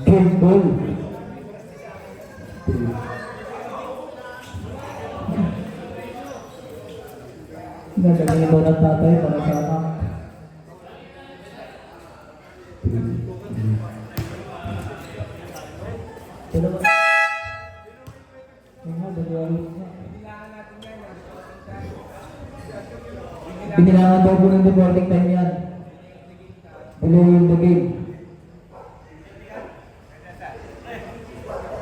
Game ball. Gagawin ito ng tatay para sa anak. Pinilangan daw po ng deporting time yan. Delay the game.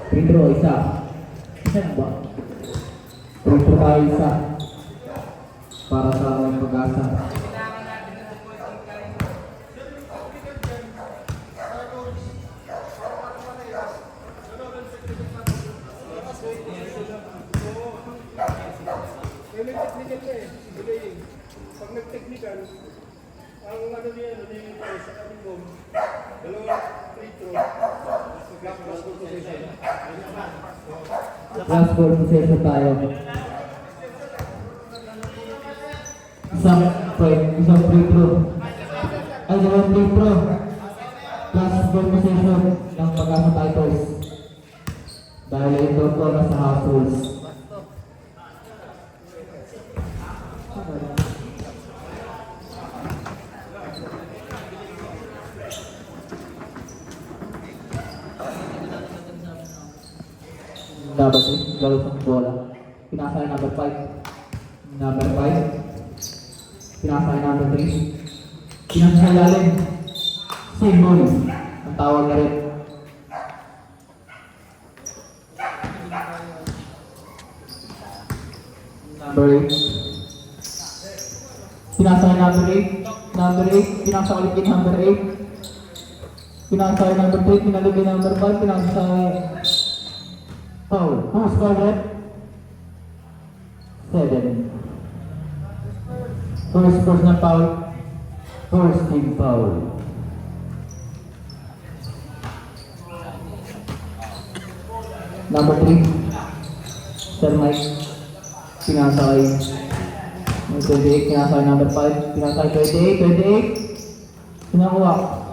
Free throw, isa. Isa na ba? Free throw tayo, isa. Para sa pag-asa. Pag nag-technical, ang ano niya, sa kaming bomb, dalawang free throw, last ball possession. Last ball possession tayo. Isang free throw. Ay, dalawang free throw. Last ball possession ng Pag-asa Titles. Dahil ito po nasa half rules. Dapat gawin sa bola. Pinasa yung number 5. Number 5. Pinasa yung number 3. Pinasa yung lalim. Same ball. Ang tawag na rin. Number 8. Pinasa yung number 8. Number 8. Pinasa ulit yung number 8. Pinasa yung number 3. Pinalog yung number 5. Pinasa foul. Who's called it? 7. First personal foul. First team foul. Number 3. Sir Mike. Pinasa kay 28. Pinasa kay number 5. Pinasa kay 28. Pinakuha.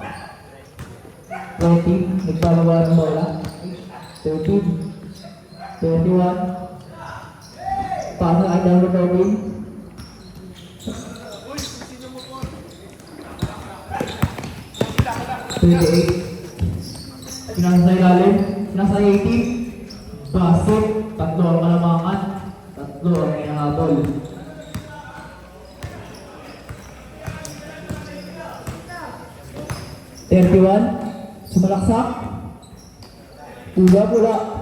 20. Nagpalawa ng bola. 13. 21. Pasok ay number 13. 28. Pinasa ilalim. Pinasa 18. Basket. Tatlo ang kalamangan. Tatlo ang hinahabol. Sumalaksak. Pula.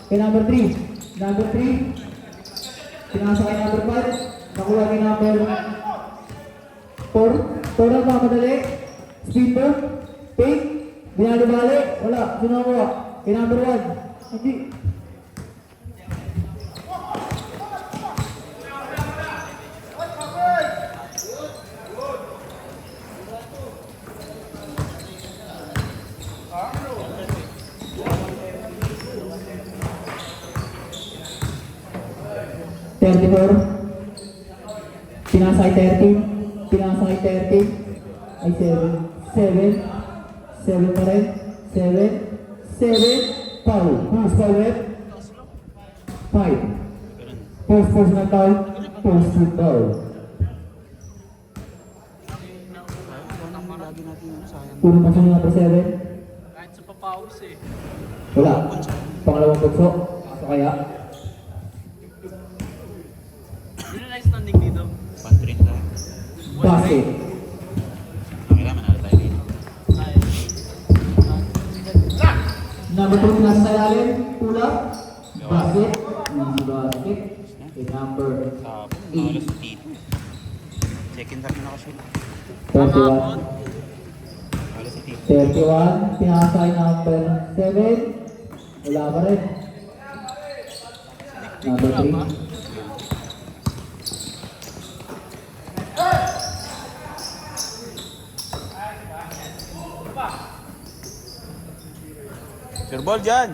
Kay number 3. Number 3. Pinasa kay number 5. Nakuha kay number 4. Total pa madali. Speedbird. Pink. Binali-bali. Wala. Sinakuha. Kay number 1. Hindi. Pinasay 13. Pinasay 13. Ay 7 pa rin. 7 foul. Who's foul with? 5. First personal foul. First shoot foul. Puro pa siya number 7. Kahit sa papawis eh. Wala. Pangalawang tukso. Asa kaya? Yun na standing dito. Pantrin tayo. Basket. Kailangan manalo tayo dito. Number 2 nasa sa ilalim. Pula. Basket. Easy basket. Okay, number Tapos, nawala sa team. Second half na nakashoot. 31. Nawala sa team. 31. Pinasay number 7. Wala pa rin. Number 3. Sir ball dyan!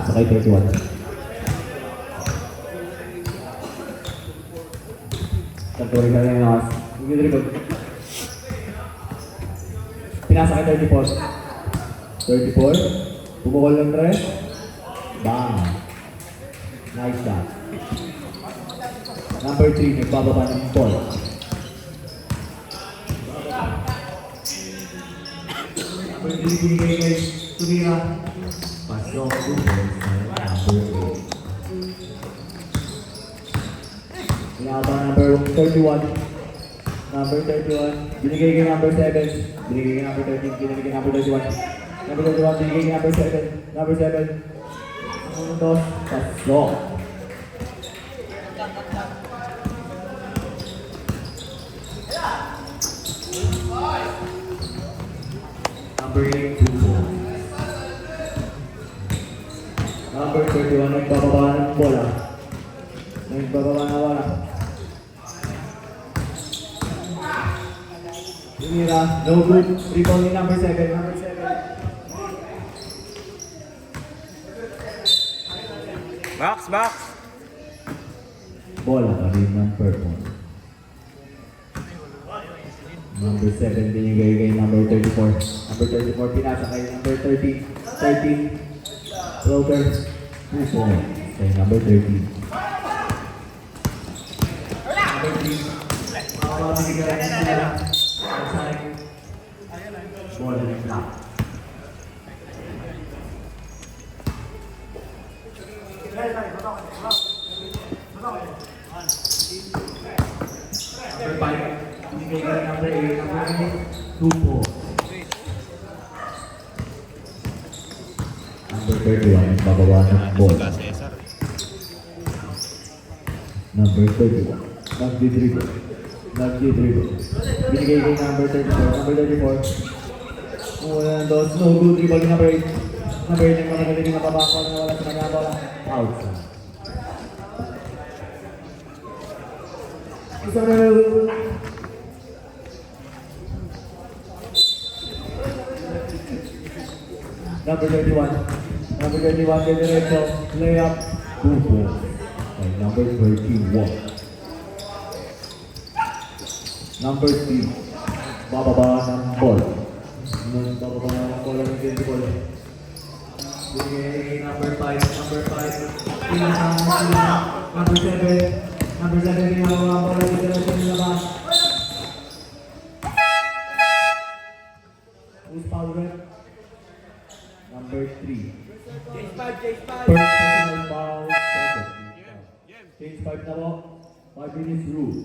Sakay 31. Tantuloy na rin ako. Hindi dribble. Pinasa kay 34. 34. Bumukol ng 3. Bang. Nice shot. Number 3, nagbababa ng ball. Number 3, binigay kay Tumira. Pasok, good ball. Number 8. Inabang number 31. Number 31, binigay kay number 7. Binigay kay number 13, binigay kay number 31. Number 31, binigay kay number 7. Number 7. Ang dos, pasok. Number 8, 2 points. Number 31, nagbababa ng bola. Nagbababa na wala. Tumira, no good. Rebound ni number 7. Number 7. Box, box. Bola pa rin ng purple. Number 7 binigay kay number 34. Number 34 pinasa kay number 13. 13. Floater. 2 points kay number 13. Number 3. Makakabigay rin sila. Outside. Bola ng block. Number 5. Binigay kay number 8. Number 8. 2 points. Number 31, bababa ng ball. Cesar. Number 31, nagdi-dribble. Nagdi-dribble. Binigay kay number 34. Number 34. Wala ng dos. No good. Dribble ni number 8. Number 8 yung matagaling na mababako na wala sa kanya bola. Outside. Isang na Number 31. Number 31, kay Diretso. Layup. 2 points. Kay number 31. Number 3. Bababa ng ball. Bababa ng ball ng 20 Bigay number 5. Number 5. Pinasama sila. Number 7. Number 7, pinababa ang ball ng Diretso nilabas. Who's foul rep? Number 3. Personal foul. Change 5 na po. 5 minutes rule.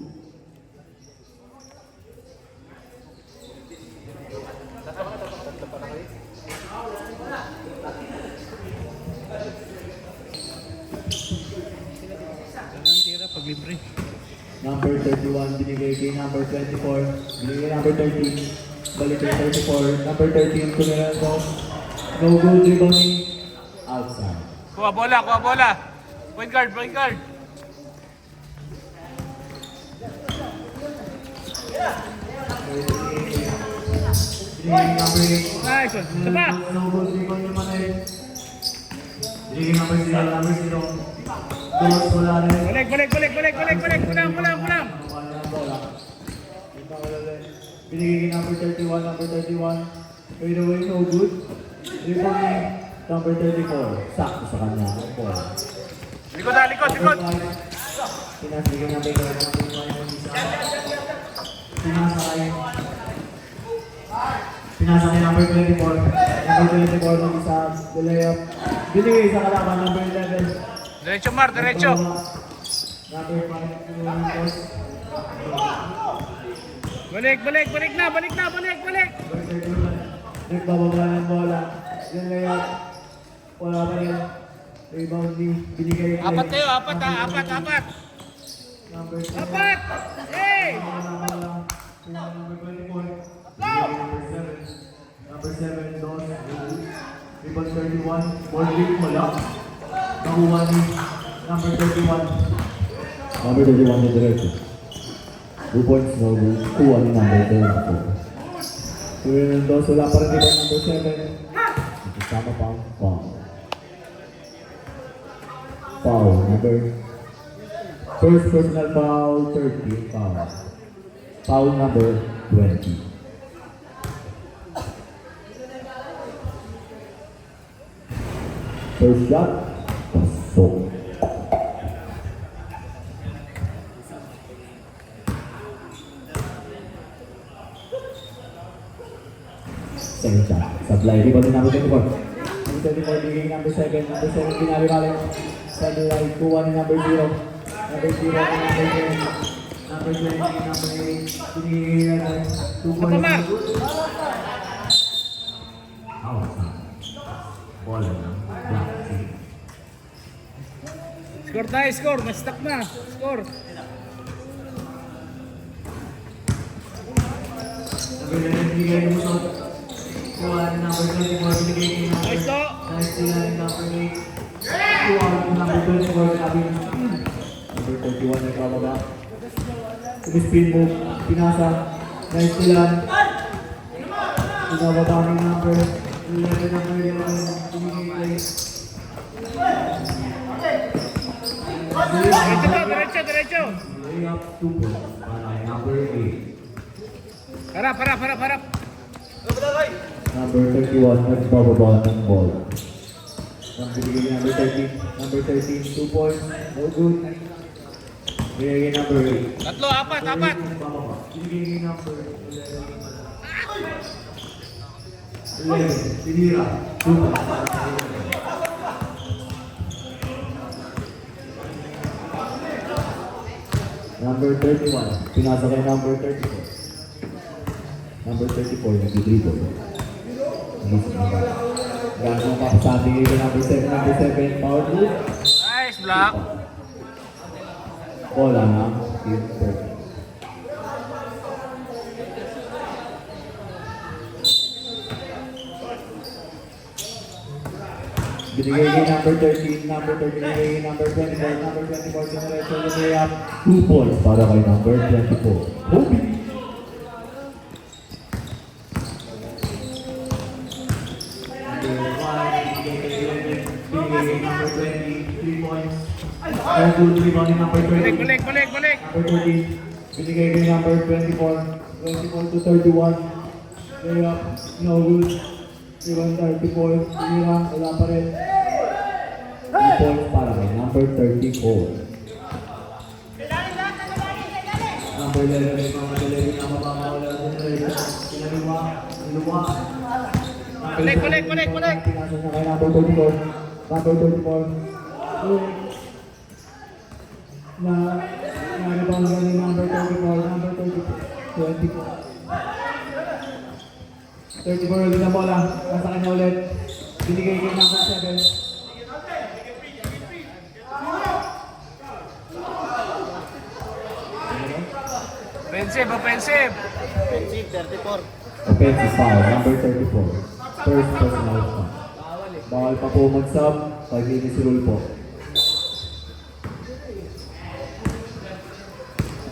Pag libre. Number 31, binigay kay number 24. Binigay kay number 13. Balik kay 34. Number 13, tumira po. No good rebounding. Outside. Kuha bola, kuha bola. Point guard, point guard. Binigay kay number 8. Nice one. Isa pa. No good rebound yung manay. Binigay kay number 0. Number 0. Dos, wala rin. Balik. Kulang. Binigay kay number 31, number 31. Fade away, no good. Rebounding, number 34. Sakto sa kanya. Likod. Pinasbigay number 31, Pinasa kay number 24. Number 24 ng isa. The layup. Binigay sa kalaban, number 11. Diretso, Mar, diretso. Number 5. Balik na. Nagbababa ng bola. Yung layup. Wala pa rin. Rebound ni binigay kay Apat kayo, apat. number 7. Apat! Hey! Number 24. Number 7. Number 7, Dos. Rebound 31. Ball lead wala. Nakuha ni number 31. Number 31 ni Diretso. 2 points, no good. Kuha ni number 34. Tuloy ng Dos, wala pa rin rebound number 7. Kasama pa ang foul. Foul, number first personal foul, 30 foul. Foul number 20. First shot, pasok. Second shot, supply, rebound ni number 24. Number 24, bigay number 7. Number 7, binali-bali. Side right, kuha ni number 0. Number 0 ni number 10. Number 20, number 8. Binigay na 2 points. Kapamar. Outside. Bola ng black team. Score tayo, score. Na-stuck na. Score. Number 11, binigay ni Musot. Kuha ni number 24, binigay ni number Nice to. Nice to yan, number 8. Kuha ni number 24, sabi ni number 31, nagbababa. Spin move, pinasa. Nice to yan. Pinababa ni number 11, number 11, binigay ni Diretso to, diretso, diretso. layup 2 points para kay number 8. Harap, harap, harap, harap. Number 31, nagbababa ng ball. Binigay ni number 13. Number 13, 2 points. No good. Binigay ni number 8. Tatlo, apat, apat. Binigay ni number 11. Sinira. 2 points. Number 31, pinasa kay number 34. Number 34, nag-dribble. Gano'n pa sa ating number 7, power move. Nice block. Bola na, team third. Binigay kay number 13, binigay kay number 24, number 24, generation na layup, 2 points para kay number 24. Hopi! Binigay kay number 20, 3 points. No good, rebound ni number 20. Balik, balik, balik, balik. Number 13, binigay kay number 24, 24 to 31. Layup, no good. Rebound 34, sinira, wala pa rin. 3 points para kay number 34. Number 11, number 11, wala generation. Pinaliwa. Balik, balik, balik, balik. Pinasa niya kay number 34. Number 34. Rebound ni number 34. Number 24. 34 ulit na bola. Nasa kanya ulit. Binigay kay number 7. Offensive, offensive. Offensive foul, number 34. First personal foul. Bawal pa po mag-sub. 5 minutes rule po.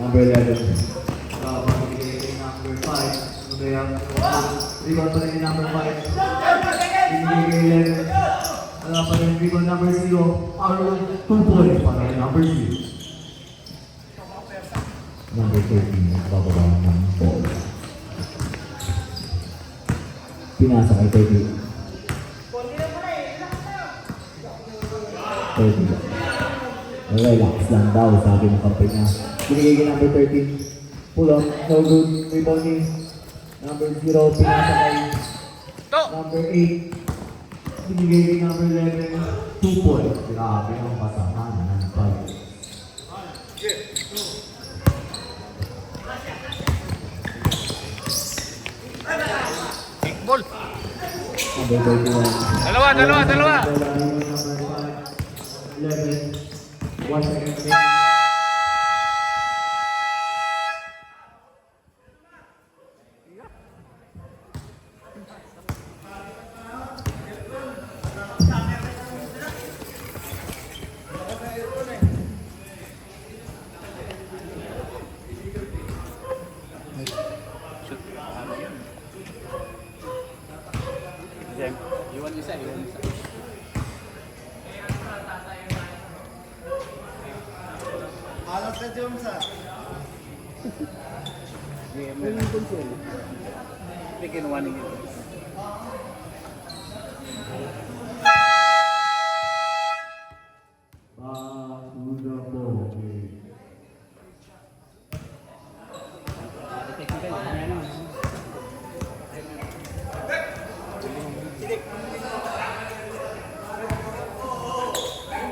Number 11. Binigay kay number 5. Rebound pa rin ni number 5. Binigay kay 11. Wala pa rin rebound number 0. Power 2 points para kay number 0. Number 13, nagbababa ng ball. Pinasa kay 30. 30. Relax lang daw, sabi ng kampay niya. Binigay kay number 13. Pull up, no good. Rebound ni number 0, pinasa kay To. number 8. Binigay kay number 11. 2 points. Grabe ang pasahan ng 5. Ball. Number 31. Dalawa, dalawa, dalawa. 11. 1 second.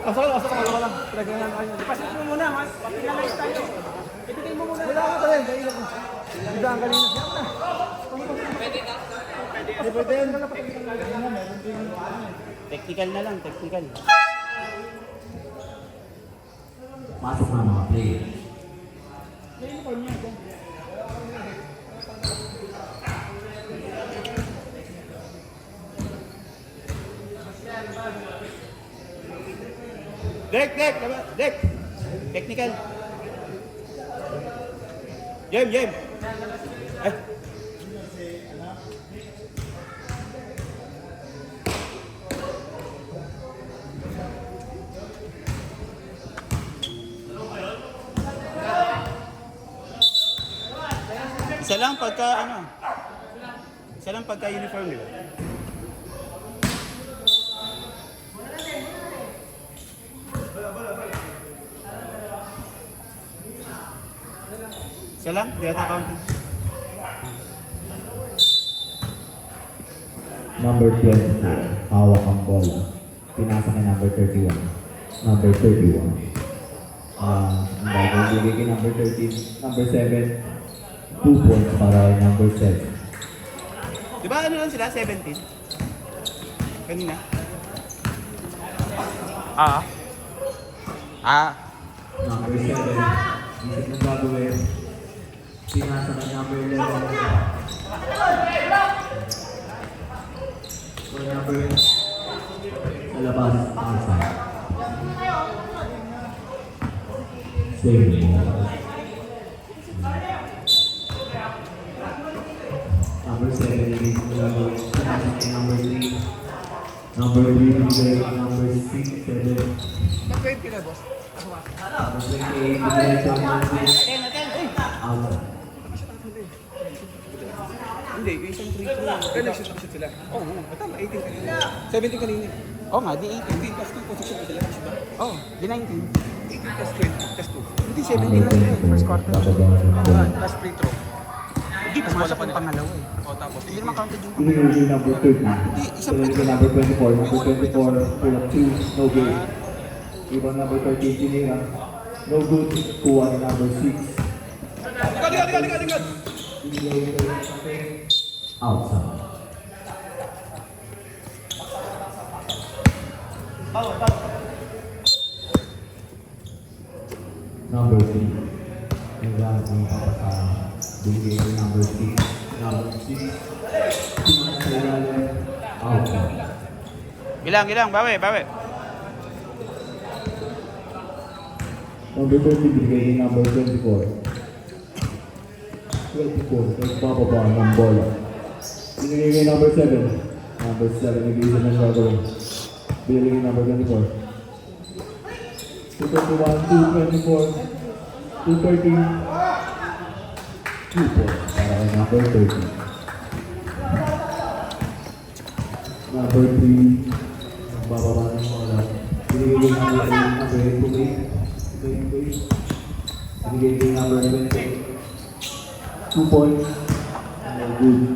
Asal ka lang. Pinagalan kayo. Ipasit mo muna, mas. Pinalize tayo. Itikin mo muna. Wala ka pa rin. Bigla ang kanina. Pwede yan. Technical na lang, technical. Pasok na mga player. Dek! Technical. Jem! Eh. Isa lang pagka uniform, di ba? Isa lang, di ata counting. Number 24, hawak ang bola. Pinasa kay number 31. Number 31. Ang bagay bigay kay number 13. Number 7. 2 points para kay number 7. Di ba ano lang sila? 17? Kanina? Number 7. Isip ng gagawin. Pinasa kay number 11. So number sa labas, outside. Save. Number 7, against the level. Number 3. Number 3, number 6, 7. Ba't 20 na, boss? Number 28, number 6. Out. Hindi, isang 3 ko. Kaya nag-shoot sila. Oo, tama, 18 kanina. 17 kanina. Oo nga, di 18. 18 plus 2 position ko sila. Oo, di 19. 18 plus 20 plus 2. Hindi, 17 Number lang sila. 24, First quarter. bababa ng bola. Plus free throw. Hindi, pumasok yung pangalawa eh. O, tapos. Hindi naman counted yung Pinili yung number 30. Pinili yung number 24. Number 24, pull up 2, no good. Ibang number 13, tinira. No good. Kuha ni number 6. Tingad! Outside. Number 3. Naglaan ang papasama. Bigay ko number 6. Number 6. Outside. Gilang, bawi. Number 30, bigay ni number 24. 24, nagbababa ng bola. Binigay kay number 7. Number 7, nag-iisa ng gagawin. Binigay kay number 24. 221, 224, 213. 2 points para kay number 30. Number 3, nagbababa ng bola. Binigay kay number 8, number 8. Binigay kay number 20. 2 points. No good.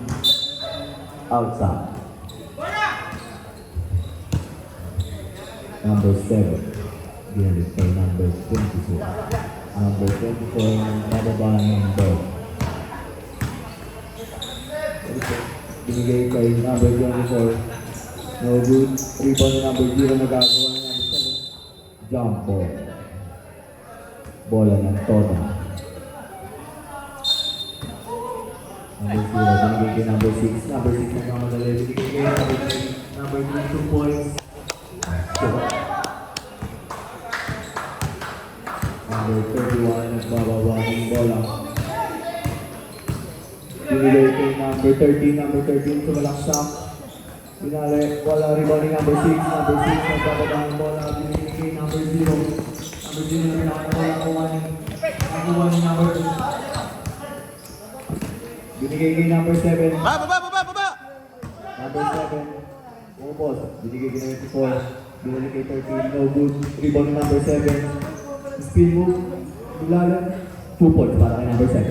Outside. Number 7. Binigay kay number 24. Number 24, nababa ng ball. Binigay kay number 24. No good. 3 points number 0 nagagawa ng number 7. Jump ball. Bola ng Toda. Number 0, binigay kay number 6. Number 6 nagmamadali. Binigay kay number 3. Number 3, 2 points. Number 31, nagbababa ng bola. Binigay kay number 13. Number 13, sumalaksak. Pinali, wala rebounding number 6. Number 6, nagbababa ng bola. Binigay kay number 0. Number 0, pinakabola kuha ni number 2. Binigay kay number 7. Baba! Number 7. Umupos. Binigay kay 94. Binigay kay 13. No good. Rebound number 7. Spin move. Bilalan. 2 points para kay number 7.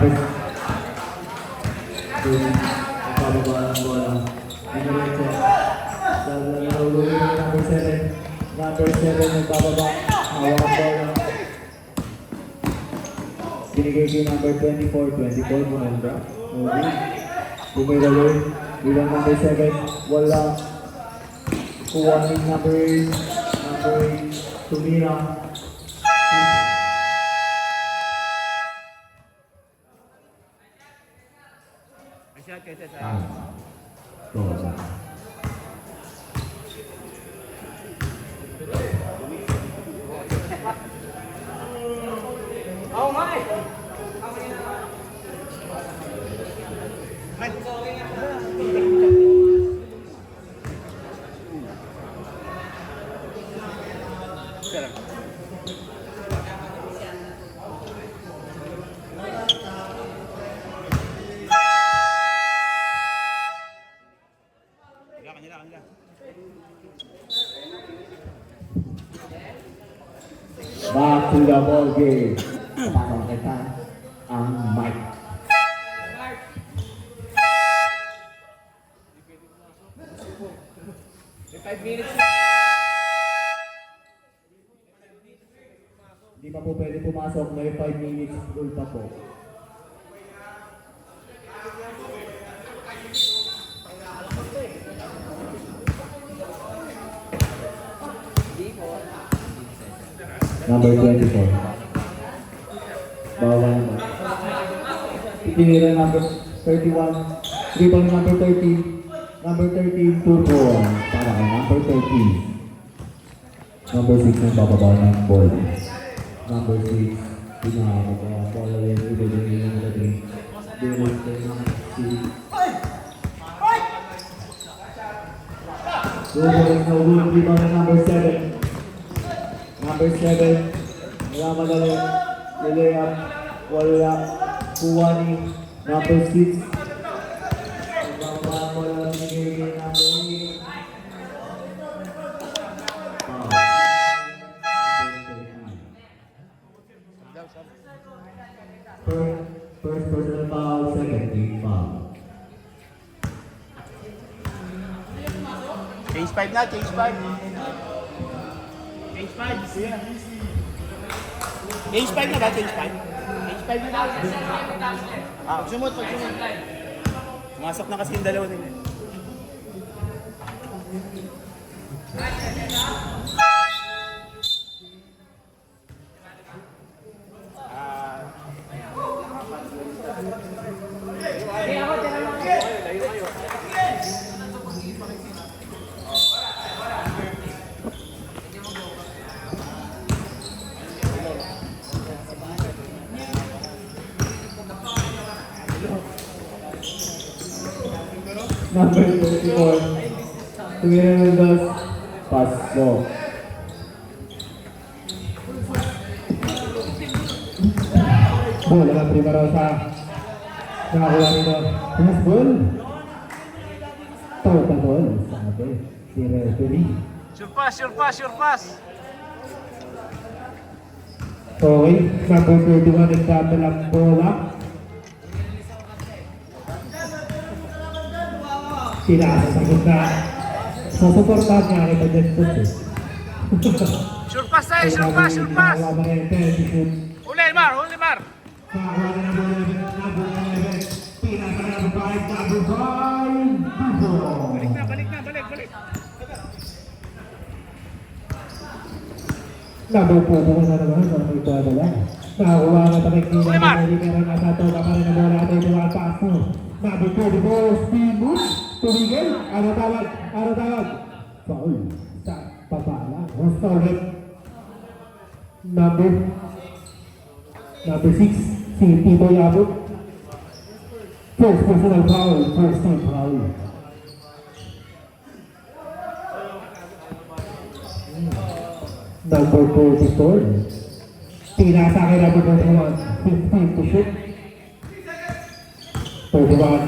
number 2. Pababa ng bola. Diretso. Nalulungin yung number 7. Number 7 nagpababa. Hawak ang bola. Binigay kay number 24. 24 Monenda. Okay. Bumilawin. Bilang number 7. Wala. Kuha ng number 8. Tumira. Shot kasi sa... Go. Kanila. Back to the ball game. Pasok kita ang mic. Hindi pa po pwede pumasok. May 5 minutes rule pa po. Number 24. Bawal mo. Tinira number 31. Triple number 13. Number 13, 2 for 1. Para kay number 13. Number 6 ang bababa ng ball. Number 6. Pinakababa ang bola rin. Ibigay yung dating. Direct ng 6. Double is no good. Rebound ng number 7. Number 7, wala madali, nilayap, wala, kuha ni number 6. Wala binigay number 8. First personal foul, second team foul. Change 5 na, change 5. Change 5. Change 5 na ba? Change 5? Change 5 na daw. Pagsumot. Pumasok na kasi yung dalawa nila. Number 24, Tumira Mendoz, pass go. Bola ng Primarosa. Nakakuha nito. Pass ball. Total ball. Sabi. Si referee. Sure pass. Okay. Number 31, nagtata ng bola. Sinasagot na. Susuportahan niya kita dyan po. Sure pass tayo, sure pass. Uli, Mar. Nakakuha na ng bola. Number 11. Pinasa na ng 5. Number 5. Balik. Nabupupo na naman sa mga ipadala. Nakakuha na tanig nila. Hindi ka rin nasa toga pa rin ang bola at ito ang pass mo. Number 24, speed move. Tumigil. Ano tawag? Foul. Sa papala. Restored. Number 6, si Tito Yabut. First personal foul. First time foul. Number 44. Tinasa kay number 21. 15 to shoot. 31.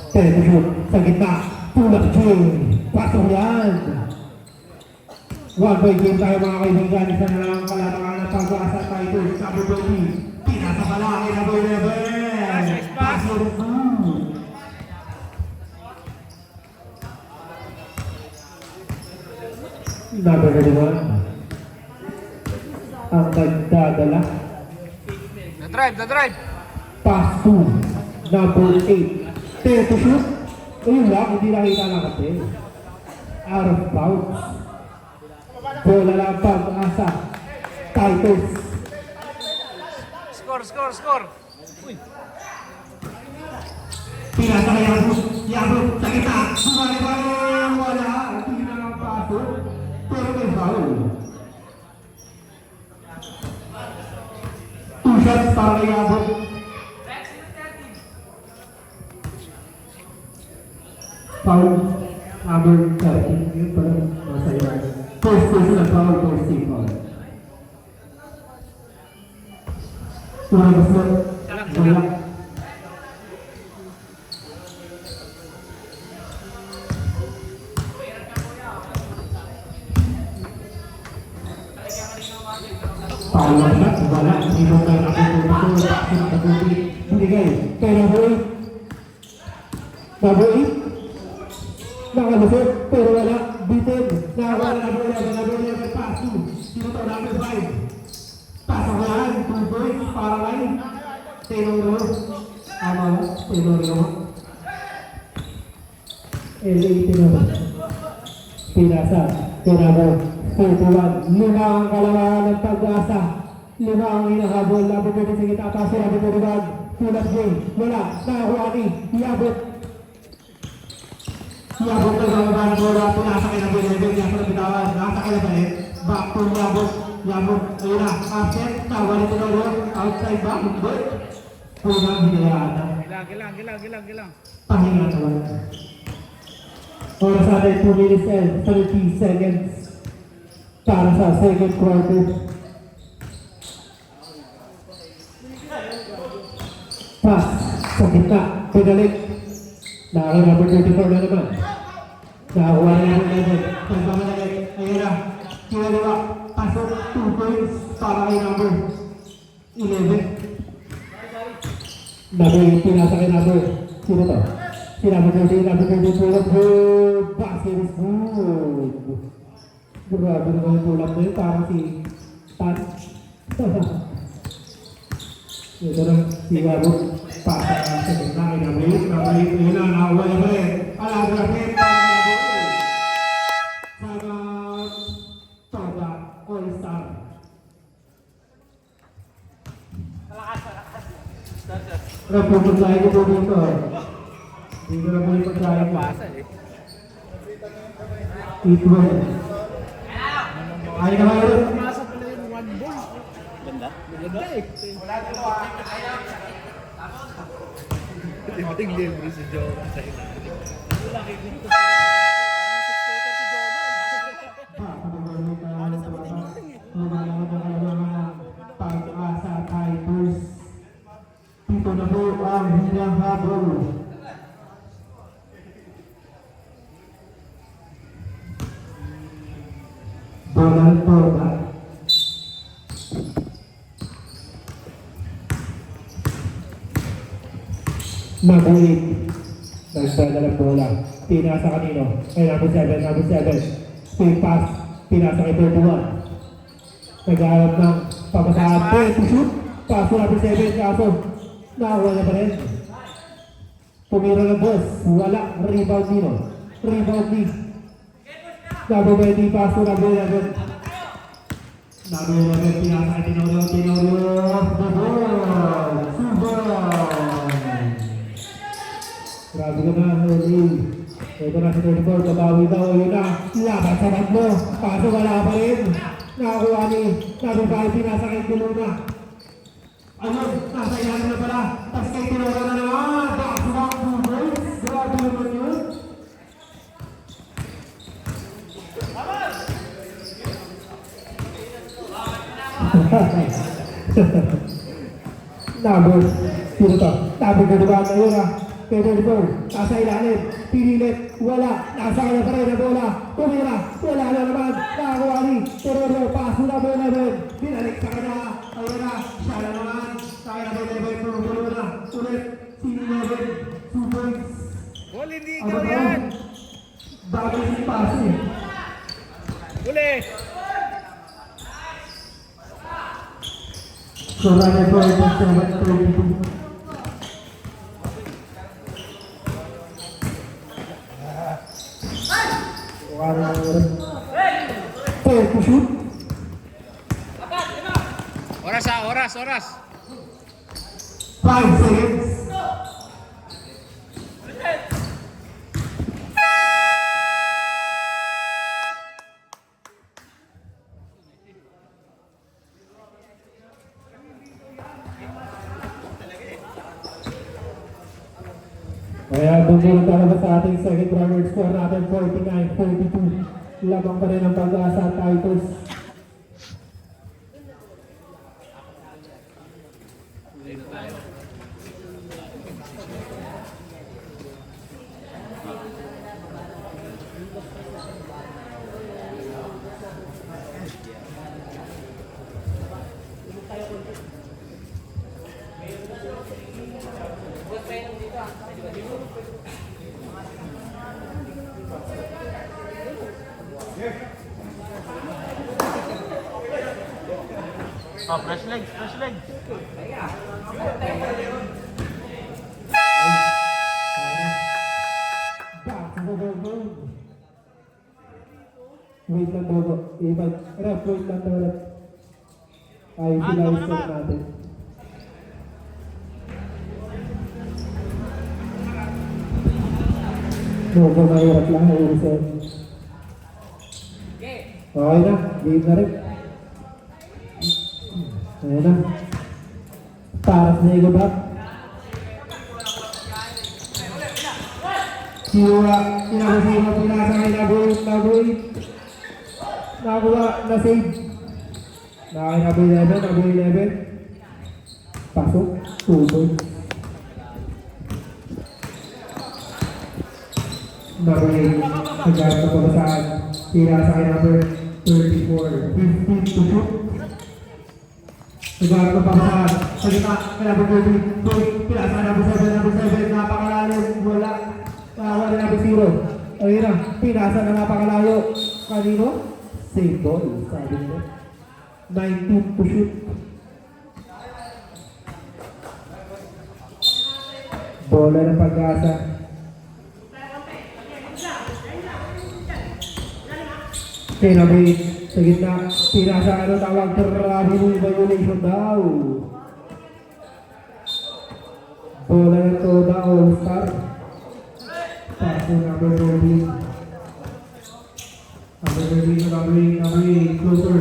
10 to shoot. Sa gitna. Tulak June. Pasok yan. One point game tayo mga kaibigan. Isa na lang ang kalamangan ng pag-asa title. Number 20. Tinasa pala kay number 11. Number 31. Ang nagdadala. The drive, the drive. Pass to number 8. Tayo to shoot. Ayun lang, hindi nakita lang kasi. Out of bounds. Bola lang pag-asa. Titles. Score, score, score. Pinasa kay Yabo. Yabo, sa kita. Bumalik-balik. Wala. Hindi na lang paso. Pero may foul. 2 shots para kay Yabo. Foul. Number 13. Yun pala. Nasa iwan. First person na foul. First team foul. Wala gusto. Wala. Paula na, wala. Hindi mo tayo nakatututo. Hindi kayo. Kaya number 8. Number 8. Nakalusot, pero wala. Bitin. Nakawala na bola. Number 11. Pass to. Sino to? Number 5. Pasok na yan. 2 points. Para kayo. Taylor. Ama mo. Taylor naman. LA Taylor. Pinasa. Pinabo. 41. 5 ang kalamangan ng pag-asa. 5 ang inahabol. Labot natin sa kita. Paso labot na ribag. Pulat game. Wala. Nakakuha ni. Iabot. Iabot na bababa ng bola. Pinasa kayo na binibig. Nasa na bitawan. Nasa kayo na balik. Back to Iabot. Iabot. Ayun na. After. Tawa ni Tinolo. Outside back. Good. Pulang hinayaan. Gilang. Pahinga naman. Oras natin 2 minutes and 30 seconds. Para sa second quarter. Pass sa gitna. Pinalik. Nakaka number 34 na naman. Nakakuha na number 11. Pagmamalagay. Ayun na. Kinaliwa. Pasok 2 points para kay number 11. Number 8. Pinasa kay number. Sino to? Si number 30. Number 30. Good. Basket is good. Grabe naman yung tulap na yun, parang si Tan. Ito lang, si Wabo, pasok na sa gitna kay Gabriel. Gabriel, yun na, nakakuha na pa rin. Alagrapit, para Toga All-Star. Nagpupaglahin ko po dito. Hindi ko na po yung paglahin ko. Equal. Ay na kayo. Ganda? Pag-asa Tigers. Ito na po ang hilang habol. Donald Torba. Magulit. Nagdala ng bola. Pinasa kanino? Ay, number 7. Spin pass. Pinasa kay 31. Nag-aalap ng pamasahan. To shoot. Paso number 7. Kaso, nakakuha na pa rin. Pumira ng boss. Wala. Rebound nino. Rebound ni. Number 20. Paso number 11. Number 11. Pinasa kay Tinolo. The ball. Grabe ka na, Early. Ito na si 34, kabawi daw, yun na. Laban sa tatlo. Paso wala pa rin. Nakakuha ni Nabibay, pinasakit ko muna. Ayun, nasa ilalim na pala. Tapos kay Tinora na naman. Back-to-back 2 points. Grabe naman yun. Number, sino to? Number 21 na yun ah. Kay 34, nasa ilalim, pinilit, wala, nasa kanya pa rin na bola, tumira, wala na naman, nakakuha ni Tororo, paso na bola rin, binalik sa kanya, ayun na, siya na naman, kaya na rin, tulo na, ulit, sinilabin, 2 points. Ball, hindi ikaw yan. Bagay si Pasi. Uli. So runner for 7-32. Fair to shoot. Oras ha, oras. 5 seconds. Kaya bumulong talaga sa ating second runner score natin 49-42. Lamang pa rin ang Pag-asa Titles. Oh, fresh legs. Back to the goal. Wait lang Bobo. Iban. Ref, wait lang daw ref. Ayun sila yung score natin. Bobo, mahirap lang na uusap. Okay na. Game na rin. Ayan na. Paras na igabak. Siwa, pinakasima pinasa kay Nagoy. Nakuha, na-save. Nagoy 11. Pasok, 2 points. Nagoy, nagkaroon na pabasaan. Pinasa kay number 34. 15 to shoot. Nagkaroon na pabasaan. Sa gitna, kay number 30. Pinasa kay number 7. Napakalalim, wala. Nakakuha na number 0. Ayun na, pinasa na napakalayo. Kanino? Save ball, sabi nila. 19 to shoot. Bola ng Pag-asa. Okay, number 8. Sa gitna, pinasa ano tawag, travel violation daw. Bola ng Toda All-Star. Paso number 13. Number 8, closer.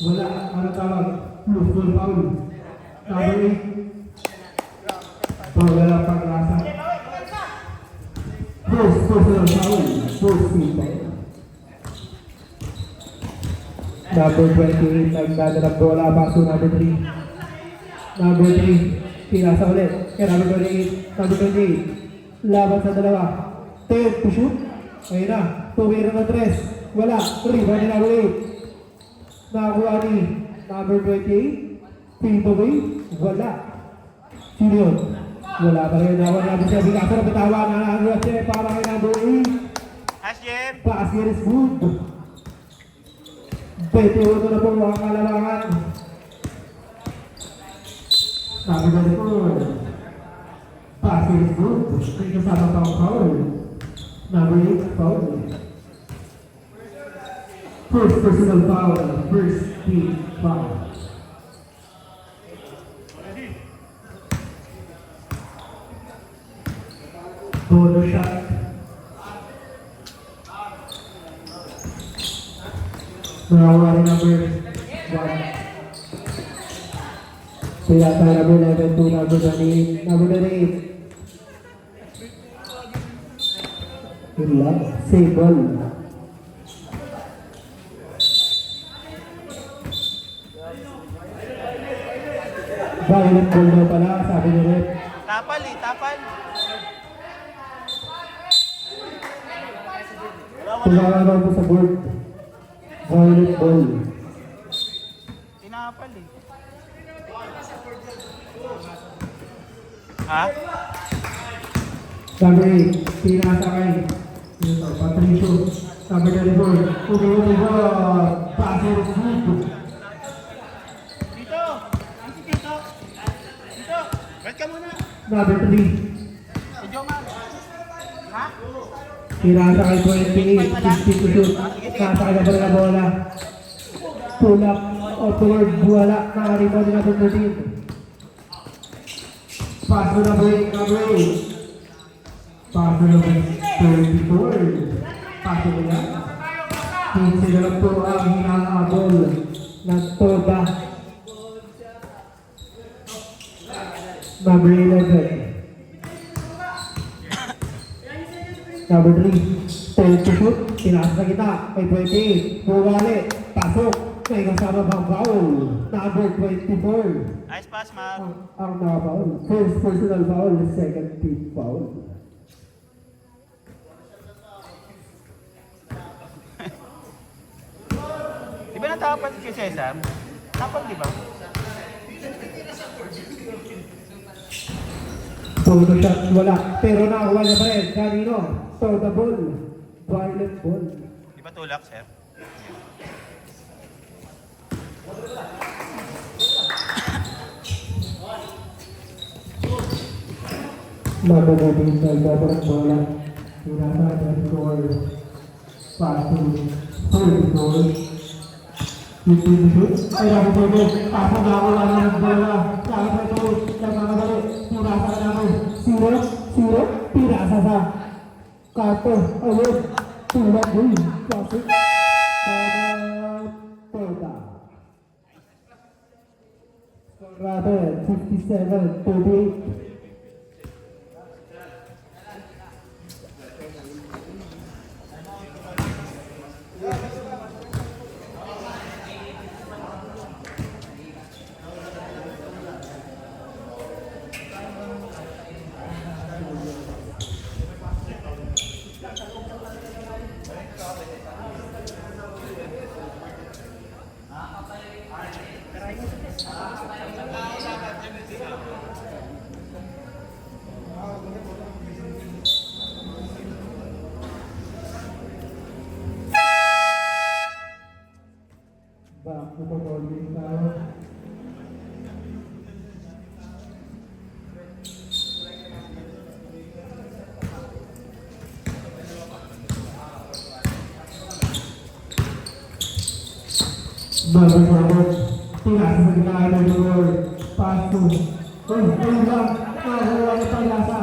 Wala, ano tawag? Loose foul. Number 8. Bola ng Pag-asa. First personal foul. First team foul. Number 28, nagdada ng bola. Paso number 3. Number 3, pinasa ulit. Kaya number 28. Number 28. Laban sa dalawa. 10 to shoot. Ayun na. Tumira na 3. Wala. Rebound ni number 8. Nakakuha ni number 28. Pin away. Wala. Sino yun? Wala pa rin. Nakuha ni number 7. Kaso na bitawa na nakakuha siya para kay number 8. Hasjem. Basket is good. 21 na po mga kalabangan. Sabi na rin po. Basket is good. May kasama pa ang foul. Number 8 foul. First personal foul. First team foul. Bonus shot. Nawawari number 1. Sila sa number 11 to number 28. Number 28. Good luck. Save ball. Violent ball daw pala, sabi ni Rep. Tapal. Tumawa daw po sa board. Violent ball. Tinapal Ha? Number 8, pinasa kay Patricio. Number 34, good. Dito! Ang si Tito! Dito! Wait ka muna! Number 3. Si Jomar! Ha? Tira sa kay 28, 50 to shoot. Kasa kay na bola. Pull up, outward, wala. Naka-rebound na number 13. Pass to number 8. Pass to number 34. Pass to nila. 15 na lang po ang hinahabol ng Toda. Number 11. Number 3, turn to shoot, tinaas na kita, may 28, buwali, pasok, may kasama pang foul, number 24. Nice pass, Mark! Ang mga foul, first personal foul, second team foul. Di ba natapan si Cesar? Tapang, di ba? Photo shot, wala, pero nakakuha niya pa rin, kanino? So the ball, violent ball. Di ba tulak, sir? Mabubuting sa ibabarang bola, tinasa ng score, passing, third goal. Yung shoot, ay nabubuto, pasok na ako lang ng bola, kahit na ito, nagmamadali, tinasa na namin, 0, tinasa sa Kato, ayun, tulad din, pasok, Toda. Rather, 57-38. Back to the bowling now. Number 4, tinasa sa ginahan ng goal. Pass to. Ayun lang, nakakuha na palasa.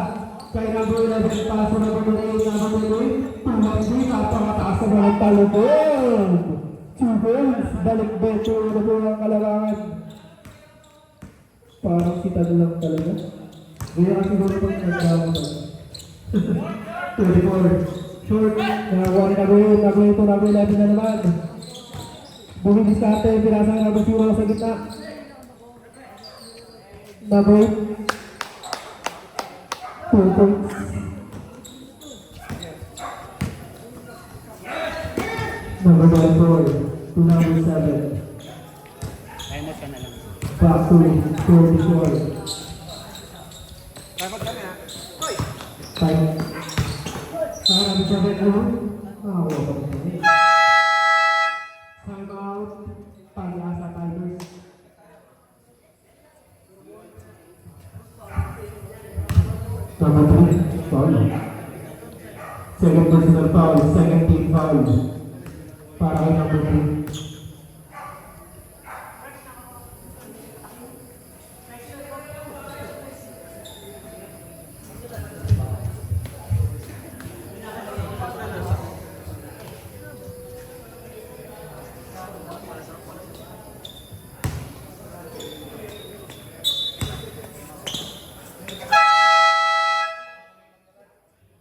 Kay number 11, pass to number 8, number 8, tumandi, napakataas na mga talubog. 2 goals, balik beto na po ang kalarangan. Parang kita na lang talaga. Kaya kasi siguro pag nagkaroon na. 24, short, nakakuha ni number 8, number 11 na naman. Bumilis natin, pinasa ng number 0 sa gitna. Number 8. 2 points. Number 24 to number 7. Timer ka na lang. Back to 44. Time. Number 7 ano? Wala pa rin. Time out. Pag-asa Tigers. Number 3, foul. Second personal foul, second team foul. Para kay number 3.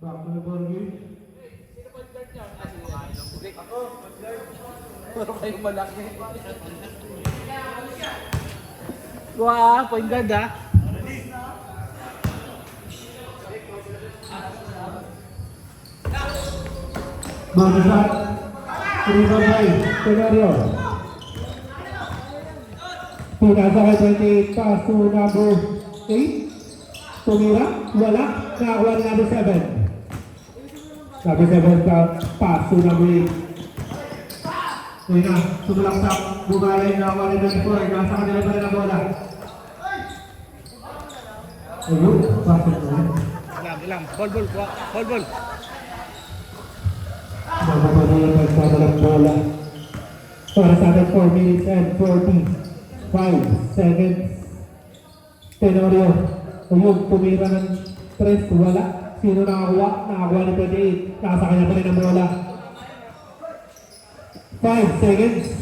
Back to the ball game. Puro kayong malaki. Wow, point guard ah. Bonus shot. Rebound by Tenario. Pinasa kay 28, pass to number 8. Tumira, wala, nakakuha ni number 7. Number 7 ka, pass to number 8. Ayun na, sumulaksak. Bumalik na 124. Nasa kanila pa rin ang bola. Ayun, pasok na. Ilang. Ball. Ball. Magpapatuloy magpapadalang bola. Para sa atin 4 minutes and 45 seconds. Tenorio. Ayun, tumira ng 3. Wala. Sino nakakuha? Nakakuha ni 28. Nasa kanya pa rin ang bola. 5 seconds.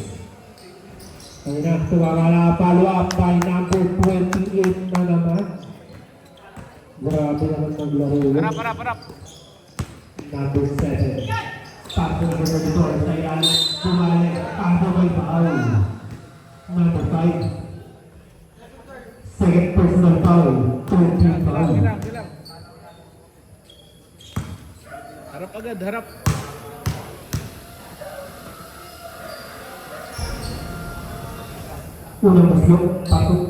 Ayun na, tumama na follow up by number 28 na naman. Grabe naman naglaro yun. Harap. Number 7. Paso na number 2. Sa ilalim. Bumalik. Paso may foul. Number 5. Second personal foul. 13 foul. Ilang. Harap agad, harap. Unang baslok. Pasok.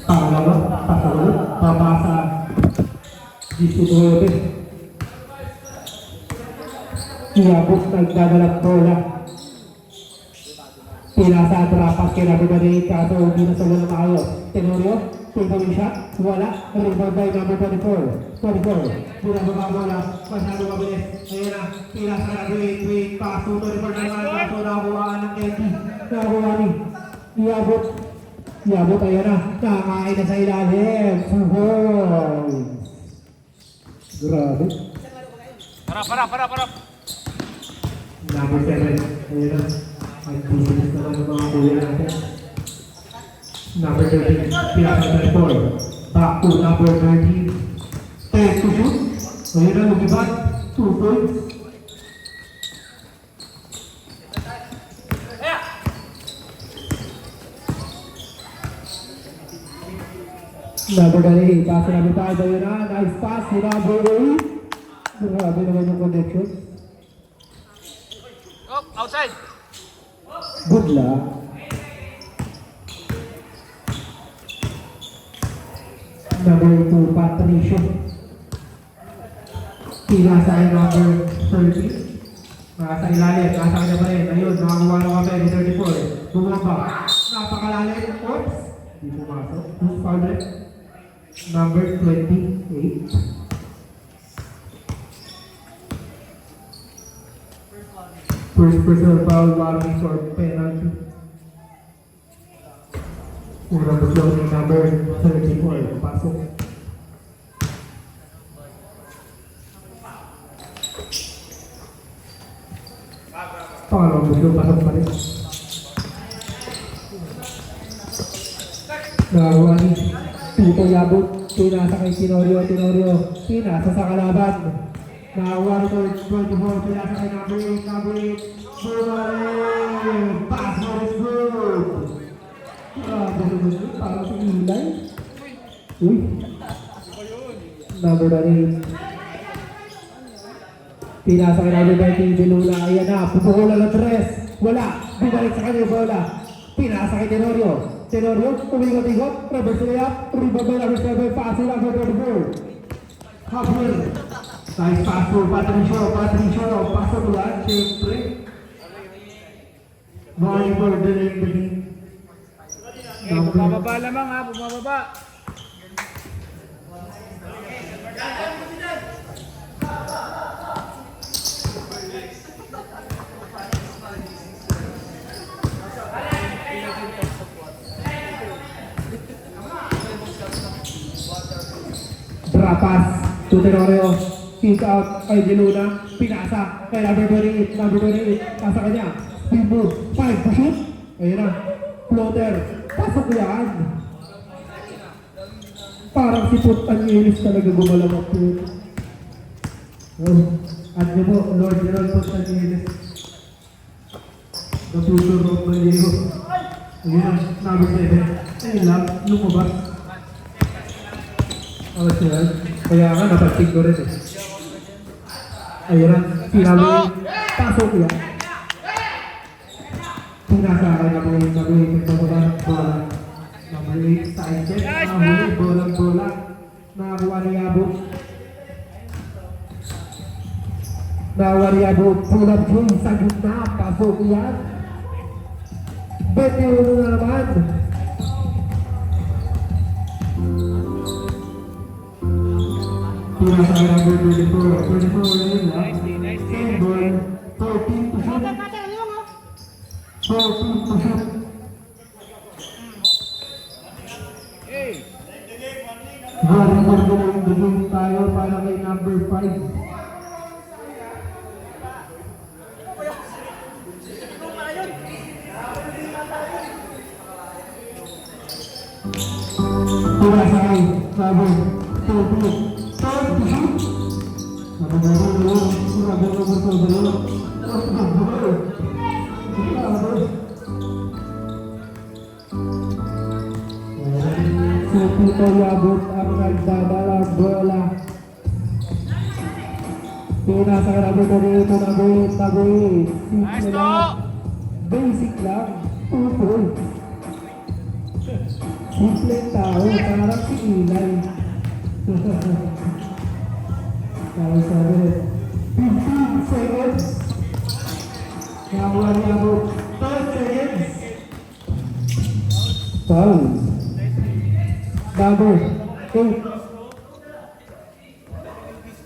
Pangalawa. Pasok. Pabasa. 19. Iabot nagdadalang bola. Pinasa at rapat kaya nabibaday kaso hindi na sa wala tayo. Tenorio, pinagawin siya, wala. Rebound by number 24. Binababa bola, masyado mabilis. Ayan na, pinasa na wait. Paso, 24 naman. Paso nakuhaan ng Kenty. Nakuha ni Iabot, ayan na. Nakakain na sa ilalim. Suhol. Grabe. Harap. Number 7. Ayan na. Nag-business naman ng mga kuya natin. Number 13. Pinasa 24. Back to number 13. 10 to shoot. Ayan na, lumibat. 2 points. Number 38. Pass na number 5. Ayan na. Nice pass. Number 8. Grabe naman yung connection. Outside. Good luck. Number 2, Patricio. Pinasa ay number 30. Nasa ilalim, nasa kanya pa rin. Ayun, nakakuha ng kami ni 34. Bumaba. Napakalalim. Oops. Hindi pumasok. Who's foul rin? Number 28. First personal foul, warning for penalty. Unang baslok ni number 34. Pasok. Pangalawang baslok, pasok pa rin. Nakakuha ni Tito Yabot. Pinasa kay Tenorio. Pinasa sa kalaban. Nakakuha ni 24. Pinasa kay number 8. Bumalik! Pass mo is good! Parang si Ilay. Uy! Number 8. Pinasa kay number 20. Dilula. Ayan na. Pupukulan ng tres. Wala. Bumalik sa kanya yung bola. Pinasa kay Tenorio. Umingot-ingot. Reverse layup. Rebound by number 7. Pass mo number 24. Hopper. Nice pass for Patricio. Pasok ulan. Siyempre. Going for the ring. Bumababa lamang ha, bumababa. Drop pass to Tenorio. Kick out kay Diluna. Pinasa kay number 28. Pasa kanya. Speed move. 5 to shoot. Ayun na. Floater. Pasok yan. Parang si Putan Iris talaga gumalawak po. At niyo po, Lord General Putan Iris. Naputo Rob Vallejo. Ayun na. Number 7. Ayun lang. Lumabas. Kaya nga napatig ko rin eh. Ayun na, pinalo pasok yan. Pinasa kay nag-uwi bola. Number 8, side check. Nahuli, bola. Nakakuha ni Yabo. Nawariado, pull up Jay sa gitna, pasok yan. 21 na naman. Tira sa number 24. 24 rin lang. Same ball. 14 to shoot. 14 to shoot. Very magaling the game tayo para kay number 5. Tira sa kay number 14. Si Tito Yabot ang nagdadalang bola. Pinasa ka namin na dito, nagulit. Nice Simple to! lang. Basic lang. 2 points. Simple tao, parang si Inay. Kaya sabi, 15 seconds. Nakuha niya ako 12 seconds. Foul. Number 8.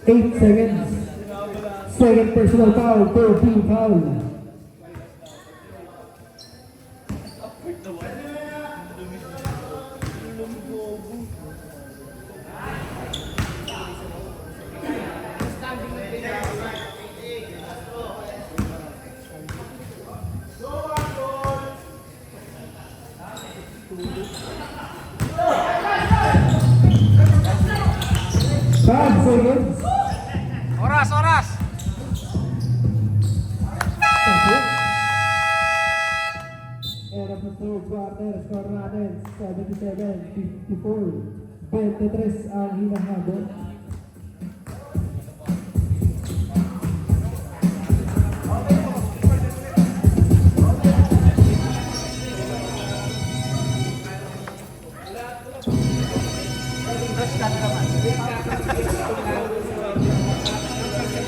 8 seconds. Second personal foul, 13 foul. Five seconds. Oras, oras! End of the third quarter, score natin 77-54. 23 ang hinahabol.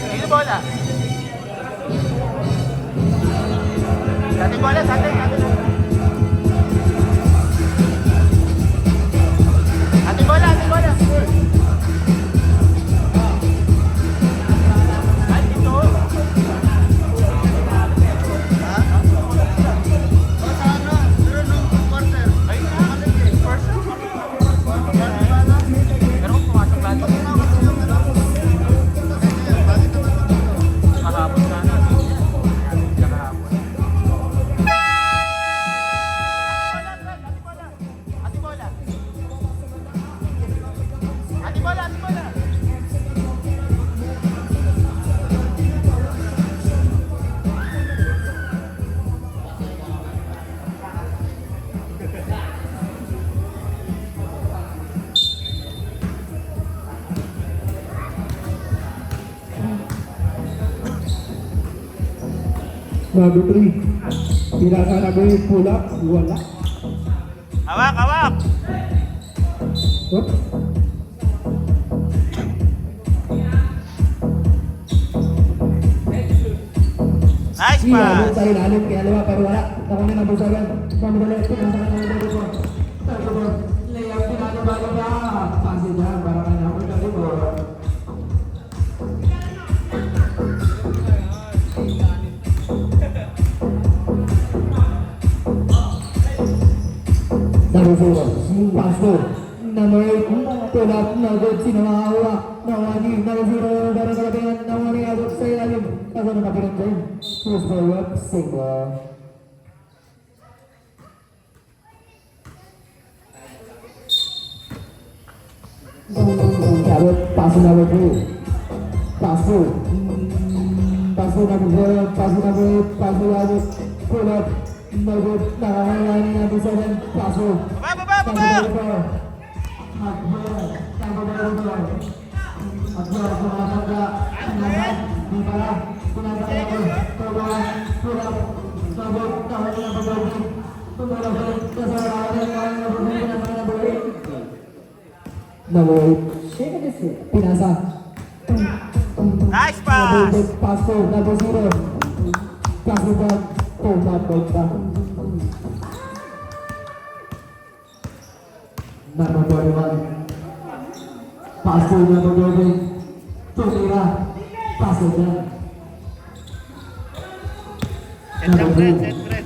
Ini bola. Satu bola, satu. Satu bola, satu bola. Number 3. Pinasa namin pull up, wala. Hawak, hawak. Oops. Nice Iya, pass. sa ilalim, kaya liwa, pero wala. Nakunin ang busagan. Pamudali, pinasa ka namin dito. Tapos, layup, pinagabago na. Pasin na, para kanya ako na dito. Number 4, pass to number 8, pull up, no good, sino makakawak, nawagi, number 0, darang kalabihan, nawagi, abot sa ilalim, kaso na napirin din, first ball up, single. Abot, pass to number 2, pass to number 4, pass to number 8, pass to abot, pull up, no good, nakakalanin number 7, pass to. Baba, baba, baba. Number 8, pinasa. Nice pass! Pass to number 0. Kasugan, pull up, punta. Number 41. Pass to number 11. Tumira. Pass to them. Set lang, Fred. Set, Fred.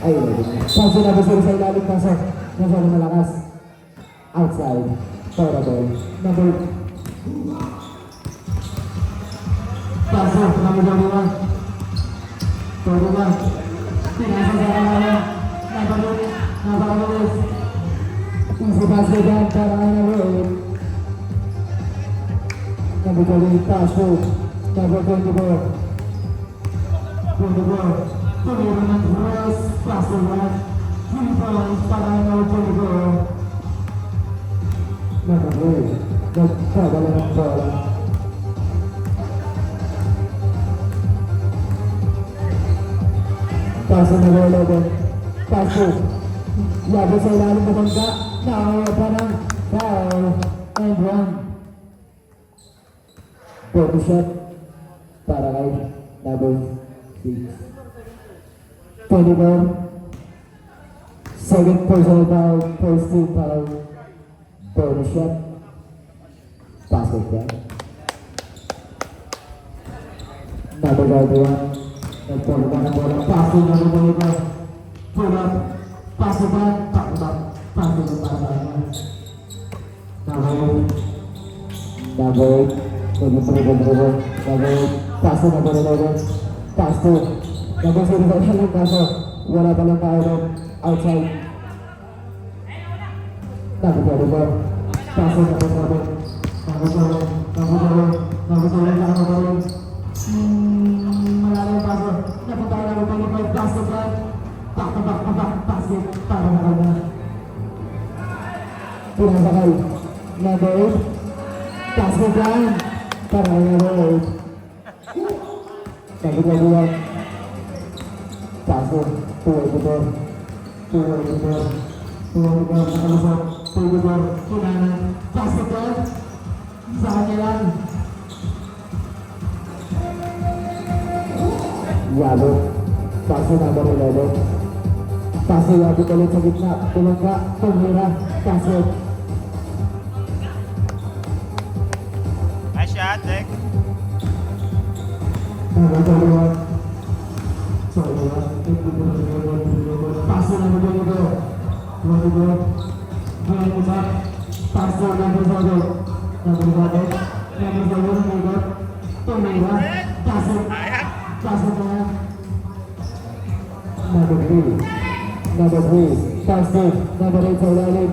Ayun. Pass to number 0 sa ilalim. Pasok. Masyado malakas. Outside. Tolerable. Number. Pasok. Number 41. 41. Pinasa sa kalaman. Nabalulis. Easy basket yan para kay number 8. Number 28. Pasok. Number 24. 24. Tumira ng Rose. Pasok yan. 3 points para kay number 24. Number 8. Nagkabala ng bola. Paso na bola din. Paso. Lago sa ilalim ng bangka. Nakawa pa ng foul. And 1. Body shot. Para kay number 6. 24. Second personal foul. First team foul. Body shot. Basket yan. Number 41. Nagpulong na ng bola. Pasok na ng bola. Pull up. Pasok ba? Takbak. Pasok na para naman. Number 8. Number 8. Pasok na bola. Pasok. Number 0 na lang kaso. Wala pa lang tayo doon. Outside. Number 44. Pasok na bola. Number 4 na bola. Malalim paso. Napunta na ng palipay. Paso ba? Pakabak. Basket. Para na kanya. Pinasakay. Number 8. Basket yan. Para na number 8. Nagigagawan. Paso. Tuwag-tuwag. Nakalusot. Tuwag-tuwag. Kinanan. Basket yan. Sa kanya lang. Yabo. Paso number 11. Paso Yabo ulit sa gitna. Tulong ka. Tumira. Paso. Nice shot, Dek. Number 21. Paso number 22. 22. Paso number 7. Number 7. Number 7. Tumira. Paso. Paso na. Number 3. Number 3. Paso. Number 8 sa ilalim.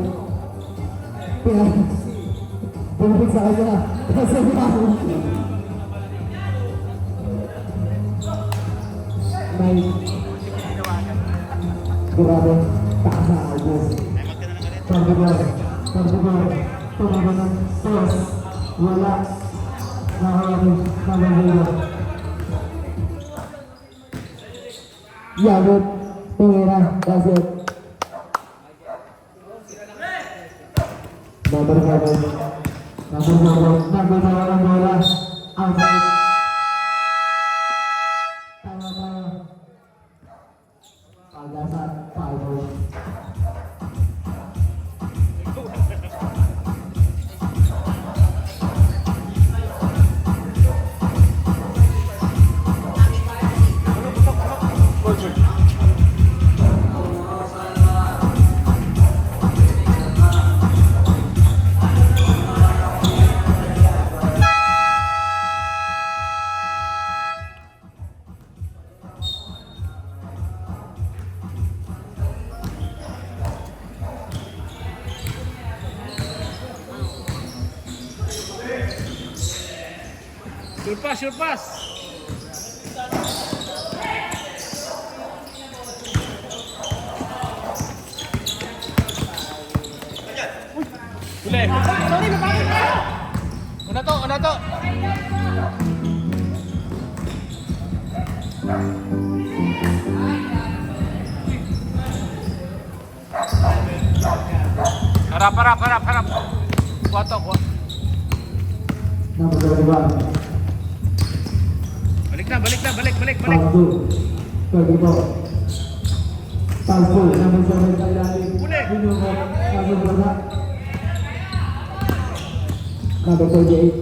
Pumipig sa kanya. Paso na. May grabe. Taas na ako. Pagbubar. Tumaba ng toss. Wala. Nakakami. Number 0. Yabot, Tumira, that's it. Number 7. Number 7 ang bola. Outside. Tayo. Pag-asat, 5 points. Sure pass. Uli. Sorry, mabagay na. Una to. Harap. Kuwato. Number 31. Balik. Pass 2. 34. Pass 2. Number 7 sa ilalim. Binuho. Pass 2 baba. Number 38.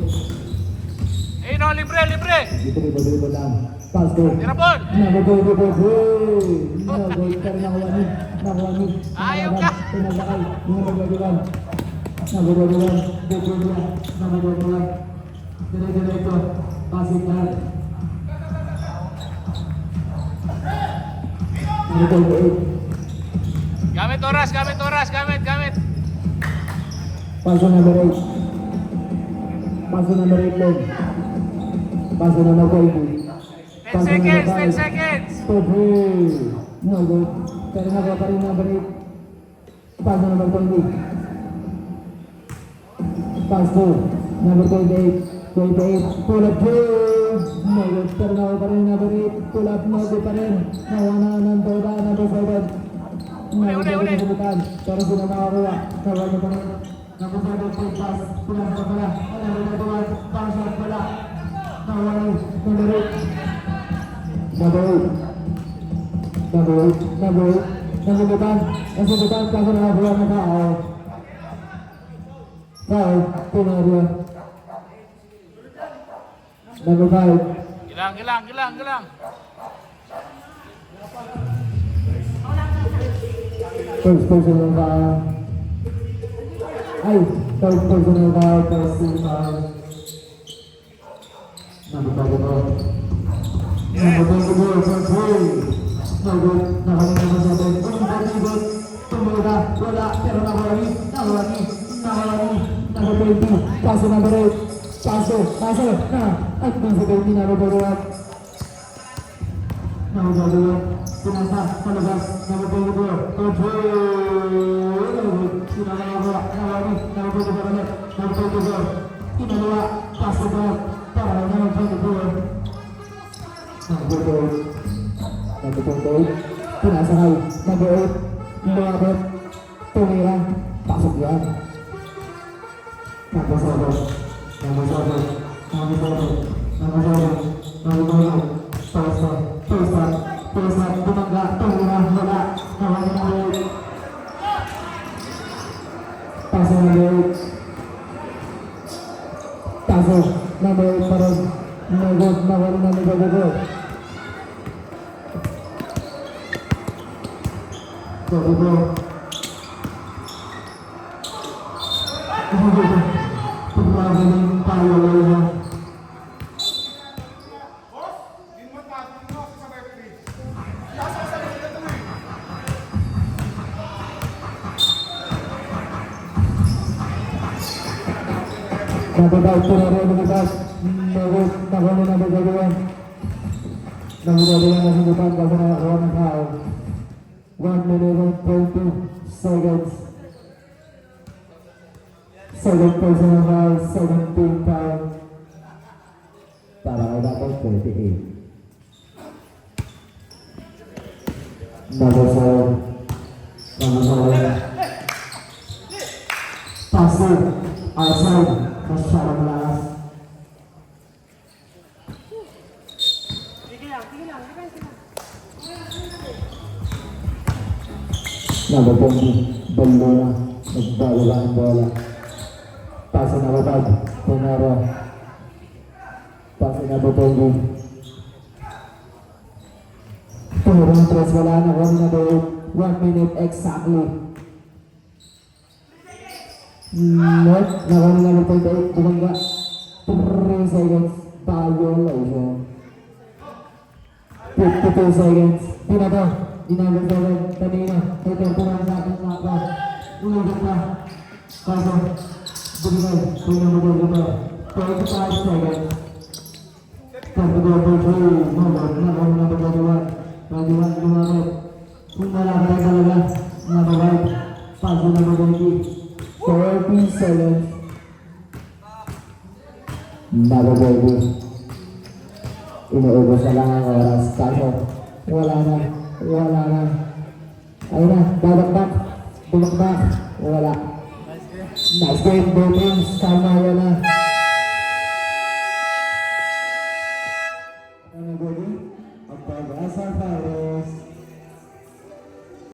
Eh, no, libre. Dribble lang. Pass 2. Tira ball. Number 34. No goal. Pero nakuha ni. Ayaw ka. Pinagakay. Number 21. Number 21. Number 21. Dire-diretso. Passing lang. Number 28. Gamit oras. Paso number 8. Paso number 8 lang. Paso number 20. 10 seconds. No good. Pero nagawa pa rin number 8. Paso number 20. Pass 2. Number 28. 28. Pull up game. No good. Pero nagawa pa rin number 8. Pull up. No good pa rin. Nawa na ng toda. Number 7. Uli. Pero sila makakuha. Nawa niya pa rin. Number 7. Full pass. Pulas na pala. Number 21. Pass shot pala. Nawa na. Number 8. Number 8. Nasa depan. Kaso nakakuha na tao. Foul. Tenorio. Number 5. Gilang. First personal foul. Ay, third personal foul. First team foul. Number 24. Number 24. First play. No good. Nakaling naman sa atin. Unibot. Tumula. Wala. Pero nakalagi. Number 20. Paso number 8. Paso. Na. At nasa 20 na nababaruan. Nababaruan. Pinasa. Palabas. Number 24. Control. Sinakalawa. Nawali. Number 24. Number 24. Kinalawa. Paso ba. Para number 24. Number 8. Number 28. Pinasakay. Number 8. Lumabot. Tumira. Pasok yan. Number 7. Pesa. Tumangga. Tumira. Wala. Nawali number 8. Paso number 8. Paso. Number 8 pa rin. Nagod. Nawali na nagagod. Pagmagaling tayo ngayon. Nababay po na rin ang itas. Nakuli na bagagawan. Nagagawa na sinupan kasi nakakuha ng tao. 1 minute and 22 seconds. Second personal foul, 17 foul. Para kay dapat 38. Number 4. Passer. Outside. Masyadong malakas. Number 20. Balona. Nagbala ang bola. Pasa na batag. Tumero. Pasa na batag. Tumero ng 3. Wala na. 1 na 1 minute exactly. Not. Nakawin na ng 28. Bumangga. 3 seconds. Violation. 52 seconds. Di na to. Ginagawa sa rin. Kanina. May tempo na sa akin na ako. Ulitin na. Kaso. Bumigay. Tingnan mo dito. 25 seconds. Pagkagawa po siya. Nakawin na magagawa. Magawa. Lumamit. Kung malakay talaga. Nakawin. Paso na magagawa. 40 seconds. Nababay. Inuubos na lang ang oras. Kaso, wala na. Ayun na, babakbak. Bumakbak. Wala. Nice game, Bobins. Tama yan na.